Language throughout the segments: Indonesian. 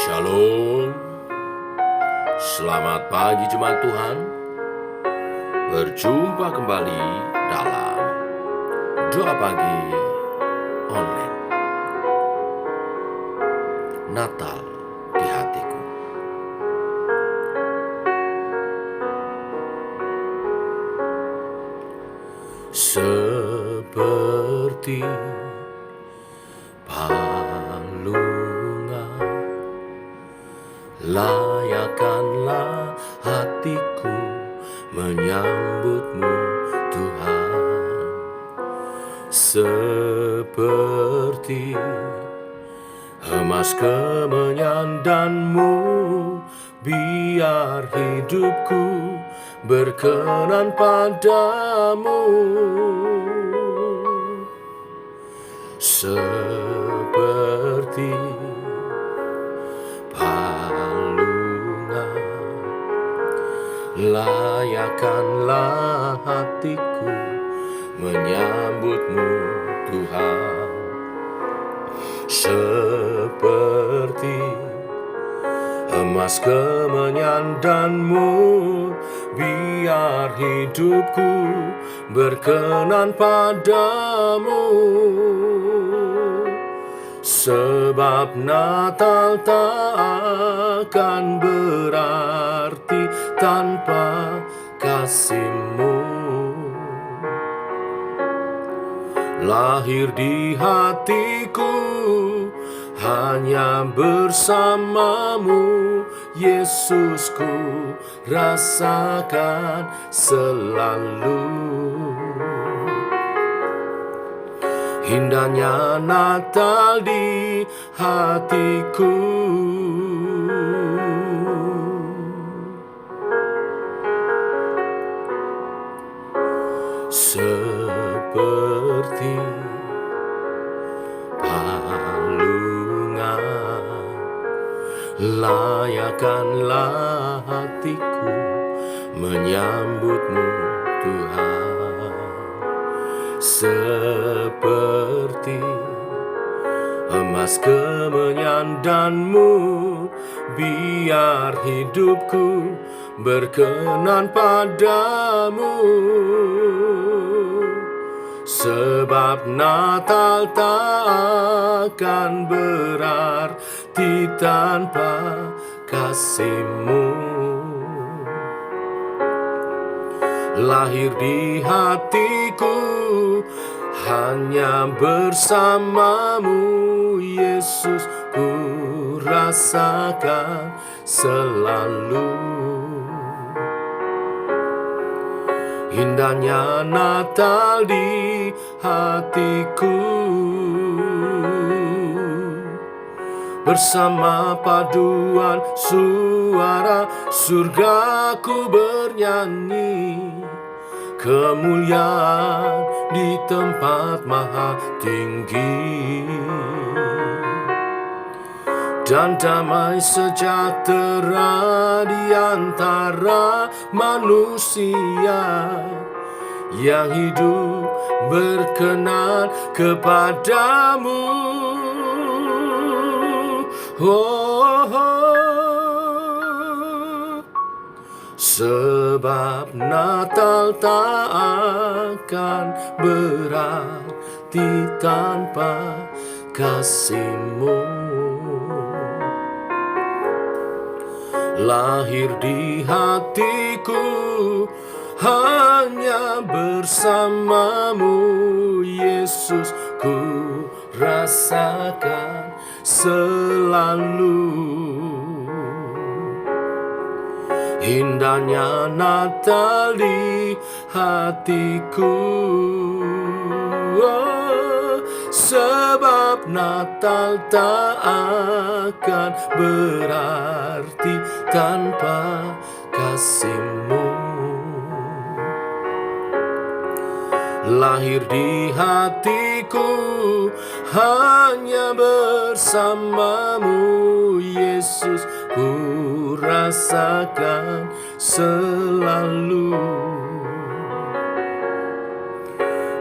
Shalom, selamat pagi jemaat Tuhan. Berjumpa kembali dalam Doa Pagi Online. Natal di hatiku. Seperti palungan, layakkanlah hatiku menyambutmu Tuhan. Seperti emas kemenyandanmu, biar hidupku berkenan padamu. Seperti palungan, layakkanlah hatiku menyambutmu Tuhan. Seperti emas kemenyandanmu, biar hidupku berkenan padamu. Sebab Natal tak akan berarti tanpa kasih-Mu. Lahir di hatiku hanya bersamamu, Yesusku rasakan selalu. Indahnya Natal di hatiku. Seperti palungan, layakkanlah hatiku menyambutmu Tuhan. Seperti emas kemenyandanmu, biar hidupku berkenan padamu. Sebab Natal tak akan berarti tanpa kasih-Mu. Lahir di hatiku hanya bersamamu, Yesus ku rasakan selalu. Indahnya Natal di hatiku. Bersama paduan suara surgaku bernyanyi, kemuliaan di tempat maha tinggi, dan damai sejahtera di antara manusia yang hidup berkenan kepadamu. Sebab Natal tak akan berarti tanpa kasih-Mu. Lahir di hatiku hanya bersamamu, Yesus ku rasakan selalu. Indahnya Natal di hatiku. Sebab Natal tak akan berarti tanpa kasih-Mu. Lahir di hatiku hanya bersamamu, Yesus ku rasakan selalu.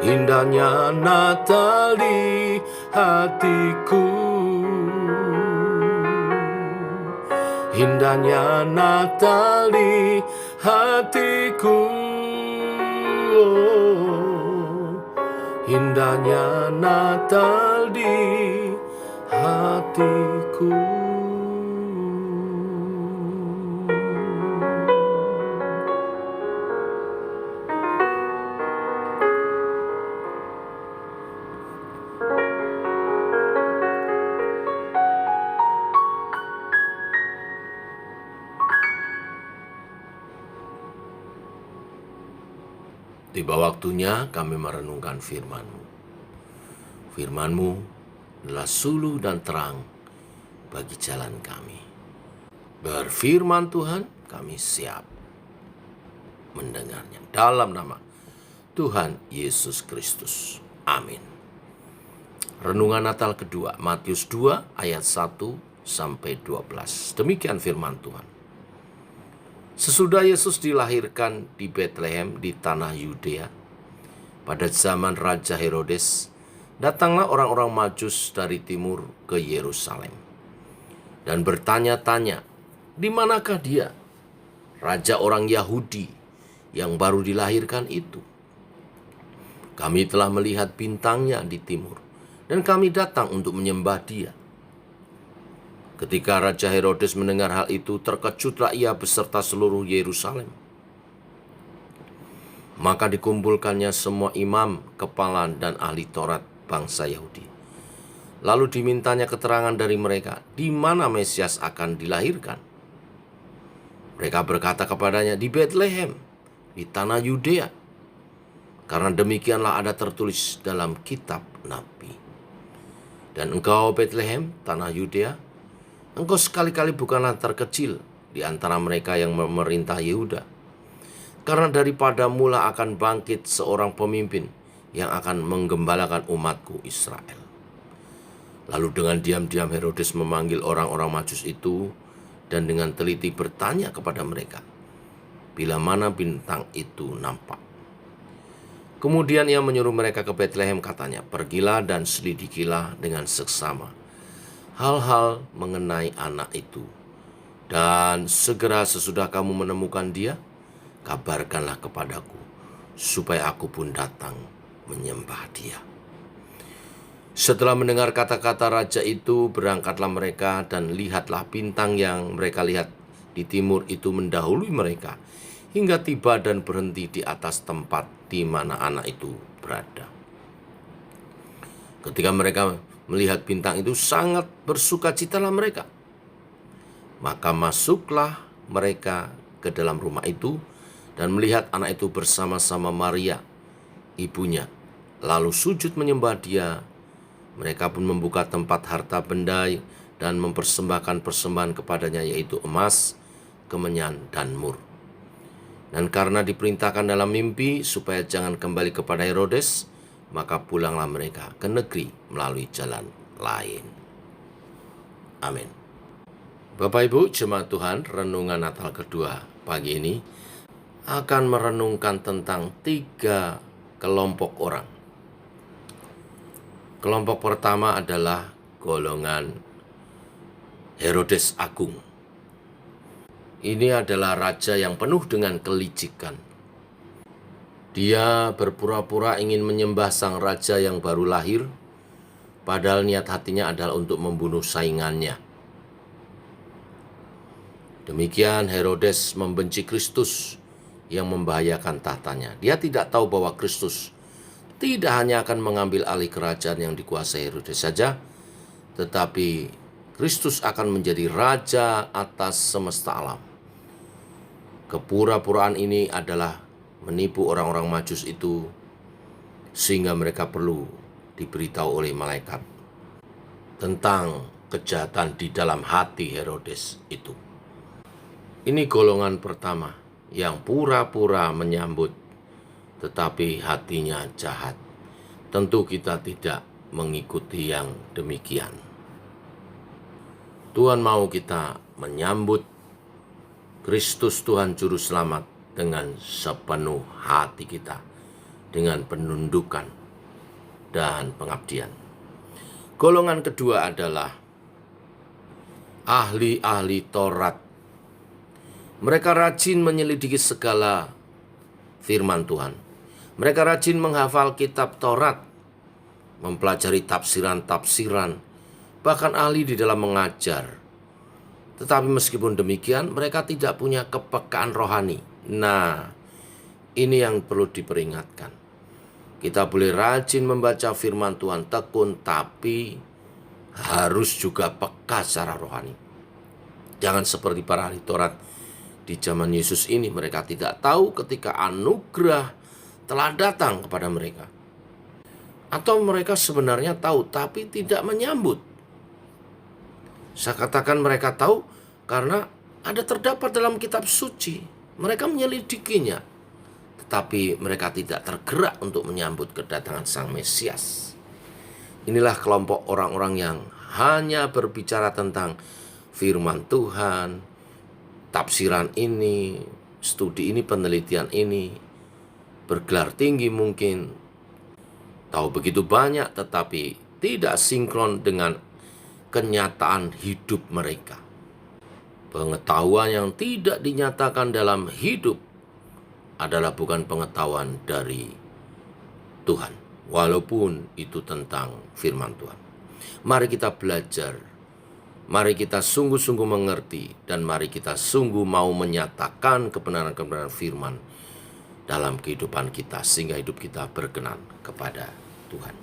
Indahnya Natal di hatiku. Indahnya Natal di hatiku, indahnya Natal di hatiku. Tiba waktunya kami merenungkan firman-Mu. Firman-Mu adalah suluh dan terang bagi jalan kami. Berfirman Tuhan, kami siap mendengarnya. Dalam nama Tuhan Yesus Kristus. Amin. Renungan Natal kedua, Matius 2 ayat 1-12. Demikian firman Tuhan. Sesudah Yesus dilahirkan di Betlehem di tanah Yudea, pada zaman Raja Herodes, datanglah orang-orang Majus dari timur ke Yerusalem dan bertanya-tanya, di manakah dia, raja orang Yahudi yang baru dilahirkan itu? Kami telah melihat bintangnya di timur, dan kami datang untuk menyembah dia. Ketika Raja Herodes mendengar hal itu, terkejutlah ia beserta seluruh Yerusalem. Maka dikumpulkannya semua imam, kepala, dan ahli Taurat bangsa Yahudi. Lalu dimintanya keterangan dari mereka, di mana Mesias akan dilahirkan. Mereka berkata kepadanya, di Betlehem, di tanah Yudea. Karena demikianlah ada tertulis dalam kitab Nabi. Dan engkau Betlehem, tanah Yudea, engkau sekali-kali bukanlah terkecil di antara mereka yang memerintah Yehuda. Karena daripada mula akan bangkit seorang pemimpin yang akan menggembalakan umatku Israel. Lalu dengan diam-diam Herodes memanggil orang-orang Majus itu dan dengan teliti bertanya kepada mereka, bila mana bintang itu nampak. Kemudian ia menyuruh mereka ke Betlehem, katanya, pergilah dan selidikilah dengan seksama hal-hal mengenai anak itu. Dan segera sesudah kamu menemukan dia, kabarkanlah kepadaku, supaya aku pun datang menyembah dia. Setelah mendengar kata-kata raja itu, berangkatlah mereka dan lihatlah bintang yang mereka lihat di timur itu mendahului mereka, hingga tiba dan berhenti di atas tempat di mana anak itu berada. Ketika mereka melihat bintang itu, sangat bersukacitalah mereka. Maka masuklah mereka ke dalam rumah itu dan melihat anak itu bersama-sama Maria, ibunya. Lalu sujud menyembah dia. Mereka pun membuka tempat harta benda dan mempersembahkan persembahan kepadanya, yaitu emas, kemenyan, dan mur. Dan karena diperintahkan dalam mimpi supaya jangan kembali kepada Herodes, maka pulanglah mereka ke negeri melalui jalan lain. Amin. Bapak Ibu jemaat Tuhan, renungan Natal kedua pagi ini akan merenungkan tentang 3 kelompok orang. Kelompok pertama adalah golongan Herodes Agung. Ini adalah raja yang penuh dengan kelicikan. Dia berpura-pura ingin menyembah sang raja yang baru lahir, padahal niat hatinya adalah untuk membunuh saingannya. Demikian Herodes membenci Kristus yang membahayakan tahtanya. Dia tidak tahu bahwa Kristus tidak hanya akan mengambil alih kerajaan yang dikuasai Herodes saja, tetapi Kristus akan menjadi raja atas semesta alam. Kepura-puraan ini adalah menipu orang-orang Majus itu, sehingga mereka perlu diberitahu oleh malaikat tentang kejahatan di dalam hati Herodes itu. Ini golongan pertama yang pura-pura menyambut, tetapi hatinya jahat. Tentu kita tidak mengikuti yang demikian. Tuhan mau kita menyambut Kristus Tuhan Juru Selamat dengan sepenuh hati kita, dengan penundukan dan pengabdian. Golongan kedua adalah ahli-ahli Taurat Mereka rajin menyelidiki segala firman Tuhan. Mereka rajin menghafal kitab Taurat, mempelajari tafsiran-tafsiran, bahkan ahli di dalam mengajar. Tetapi meskipun demikian, mereka tidak punya kepekaan rohani. Nah, ini yang perlu diperingatkan. Kita boleh rajin membaca firman Tuhan, tekun, tapi harus juga peka secara rohani. Jangan seperti para ahli Taurat di zaman Yesus ini, mereka tidak tahu ketika anugerah telah datang kepada mereka. Atau mereka sebenarnya tahu, tapi tidak menyambut. Saya katakan mereka tahu karena ada terdapat dalam kitab suci. Mereka menyelidikinya, tetapi mereka tidak tergerak untuk menyambut kedatangan Sang Mesias. Inilah kelompok orang-orang yang hanya berbicara tentang firman Tuhan, tafsiran ini, studi ini, penelitian ini, bergelar tinggi mungkin, tahu begitu banyak, tetapi tidak sinkron dengan kenyataan hidup mereka. Pengetahuan yang tidak dinyatakan dalam hidup adalah bukan pengetahuan dari Tuhan, walaupun itu tentang firman Tuhan. Mari kita belajar, mari kita sungguh-sungguh mengerti, dan mari kita sungguh mau menyatakan kebenaran-kebenaran firman dalam kehidupan kita, sehingga hidup kita berkenan kepada Tuhan.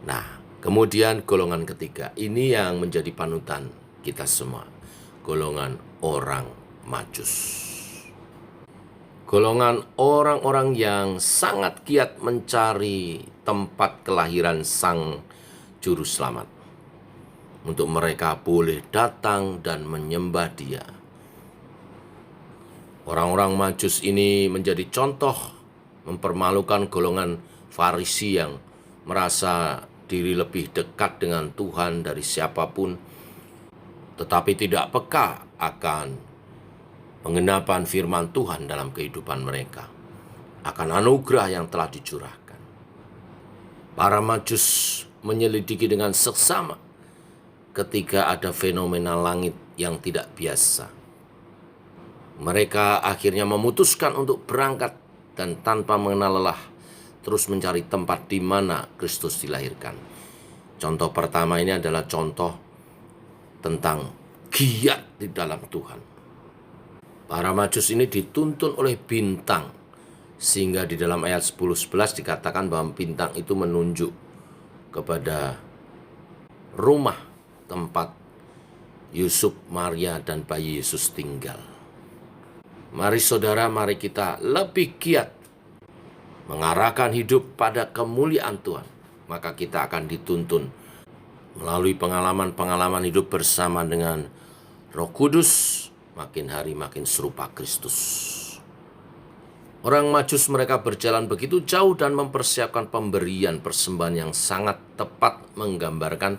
Nah, kemudian golongan ketiga, ini yang menjadi panutan kita semua, golongan orang Majus. Golongan orang-orang yang sangat giat mencari tempat kelahiran Sang Juru Selamat. Untuk mereka boleh datang dan menyembah Dia. Orang-orang Majus ini menjadi contoh mempermalukan golongan Farisi yang merasa diri lebih dekat dengan Tuhan dari siapapun, tetapi tidak peka akan pengenapan firman Tuhan dalam kehidupan mereka, akan anugerah yang telah dicurahkan. Para Majus menyelidiki dengan seksama ketika ada fenomena langit yang tidak biasa. Mereka akhirnya memutuskan untuk berangkat dan tanpa mengenal lelah terus mencari tempat di mana Kristus dilahirkan. Contoh pertama ini adalah contoh tentang giat di dalam Tuhan. Para Majus ini dituntun oleh bintang, sehingga di dalam ayat 10-11 dikatakan bahwa bintang itu menunjuk kepada rumah tempat Yusuf, Maria, dan bayi Yesus tinggal. Mari saudara, mari kita lebih giat mengarahkan hidup pada kemuliaan Tuhan. Maka kita akan dituntun melalui pengalaman-pengalaman hidup bersama dengan Roh Kudus, makin hari makin serupa Kristus. Orang Majus mereka berjalan begitu jauh dan mempersiapkan pemberian persembahan yang sangat tepat menggambarkan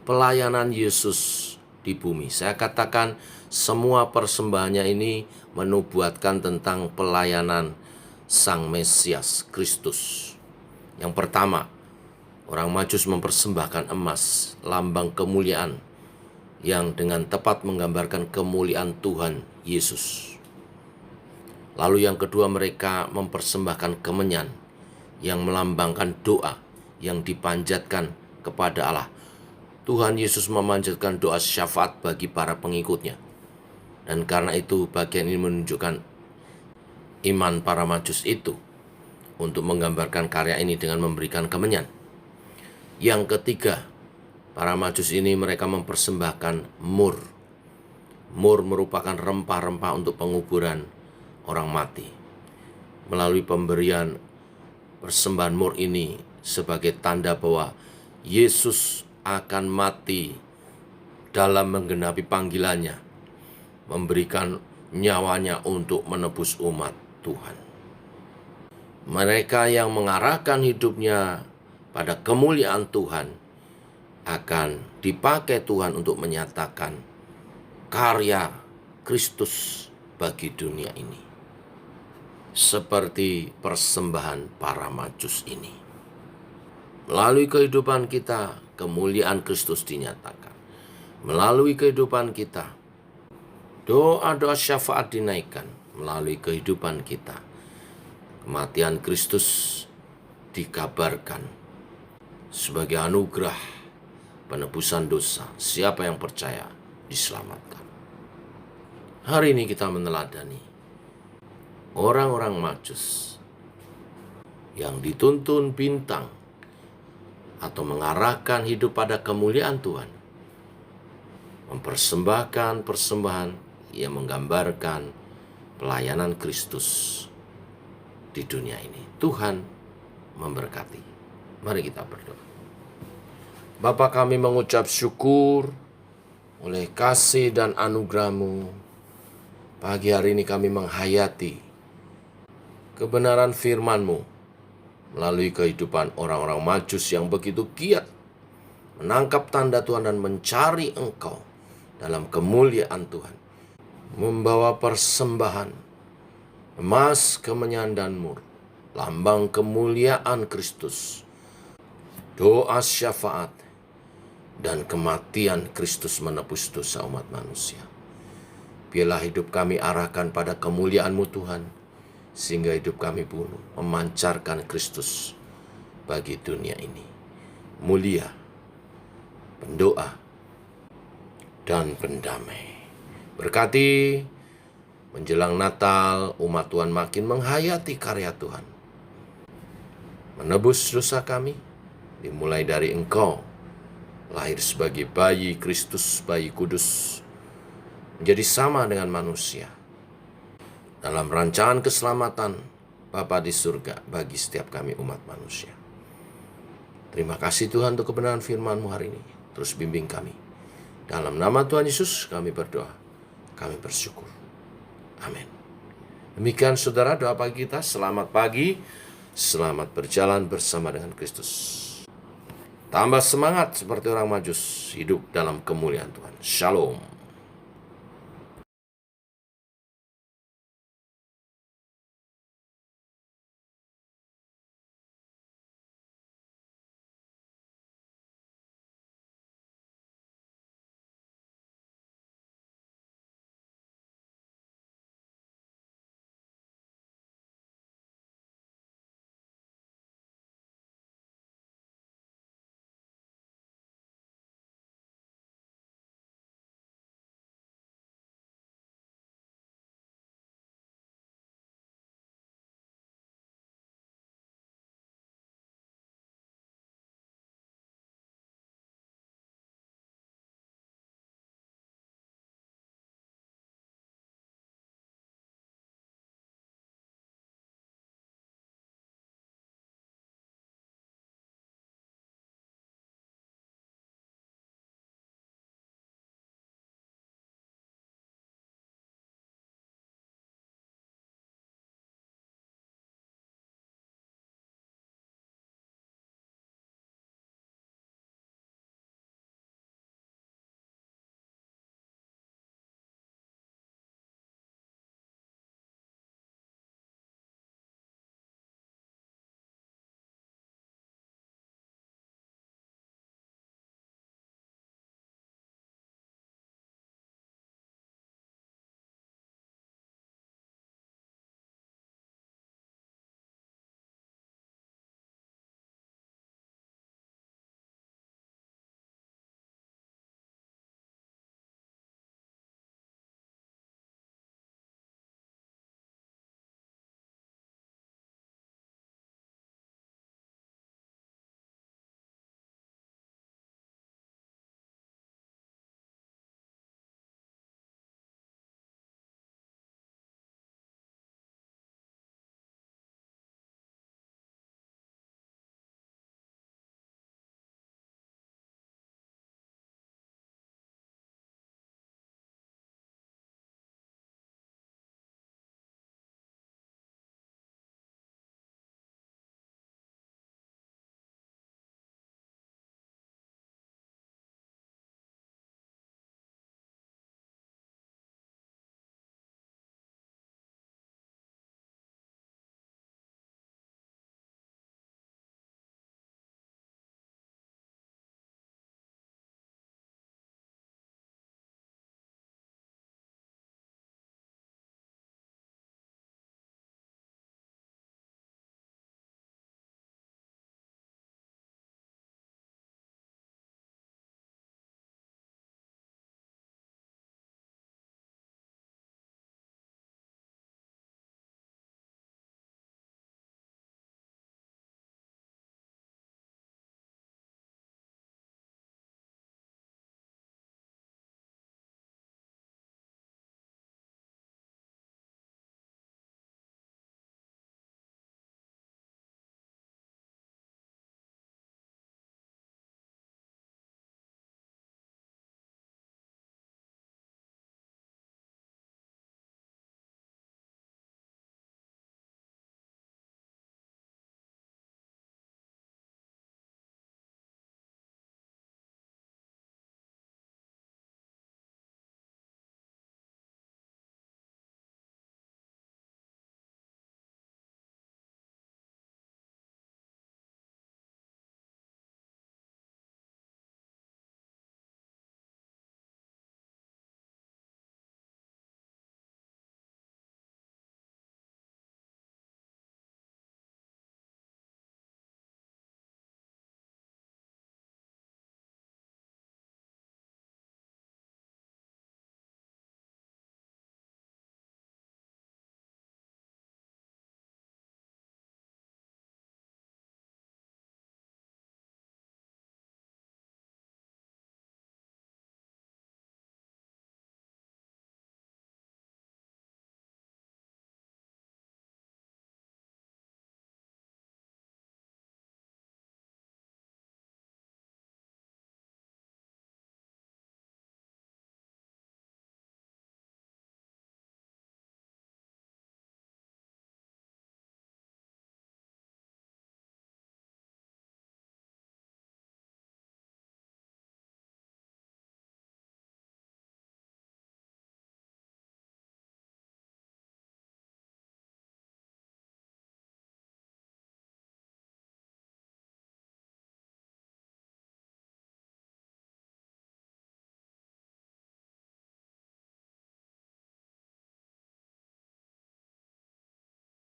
pelayanan Yesus di bumi. Saya katakan semua persembahannya ini menubuatkan tentang pelayanan Sang Mesias Kristus. Yang pertama, orang Majus mempersembahkan emas, lambang kemuliaan, yang dengan tepat menggambarkan kemuliaan Tuhan Yesus. Lalu yang kedua, mereka mempersembahkan kemenyan yang melambangkan doa yang dipanjatkan kepada Allah. Tuhan Yesus memanjatkan doa syafaat bagi para pengikutnya. Dan karena itu bagian ini menunjukkan iman para Majus itu untuk menggambarkan karya ini dengan memberikan kemenyan. Yang ketiga, para Majus ini mereka mempersembahkan mur. Mur merupakan rempah-rempah untuk penguburan orang mati. Melalui pemberian persembahan mur ini sebagai tanda bahwa Yesus akan mati dalam menggenapi panggilannya, memberikan nyawanya untuk menebus umat Tuhan. Mereka yang mengarahkan hidupnya pada kemuliaan Tuhan akan dipakai Tuhan untuk menyatakan karya Kristus bagi dunia ini. Seperti persembahan para Majus ini. Melalui kehidupan kita, kemuliaan Kristus dinyatakan. Melalui kehidupan kita, Doa-doa syafaat dinaikkan melalui kehidupan kita. Kematian Kristus dikabarkan sebagai anugerah penebusan dosa. Siapa yang percaya diselamatkan. Hari ini kita meneladani orang-orang Majus yang dituntun bintang atau mengarahkan hidup pada kemuliaan Tuhan, mempersembahkan persembahan yang menggambarkan pelayanan Kristus di dunia ini. Tuhan memberkati. Mari kita berdoa. Bapa, kami mengucap syukur oleh kasih dan anugerah-Mu. Pagi hari ini kami menghayati kebenaran firman-Mu melalui kehidupan orang-orang Majus yang begitu giat menangkap tanda Tuhan dan mencari Engkau dalam kemuliaan Tuhan, membawa persembahan emas, kemenyan, dan mur, lambang kemuliaan Kristus, doa syafaat, dan kematian Kristus menebus dosa umat manusia. Biarlah hidup kami arahkan pada kemuliaan-Mu Tuhan, sehingga hidup kami pun memancarkan Kristus bagi dunia ini. Mulia, pendoa, dan pendamai. Berkati menjelang Natal, umat Tuhan makin menghayati karya Tuhan, menebus dosa kami, dimulai dari Engkau, lahir sebagai bayi Kristus, bayi kudus, menjadi sama dengan manusia dalam rancangan keselamatan Bapa di surga bagi setiap kami umat manusia. Terima kasih Tuhan untuk kebenaran firman-Mu hari ini. Terus bimbing kami. Dalam nama Tuhan Yesus kami berdoa. Kami bersyukur. Amin. Demikian saudara doa pagi kita. Selamat pagi. Selamat berjalan bersama dengan Kristus. Tambah semangat seperti orang Majus. Hidup dalam kemuliaan Tuhan. Shalom.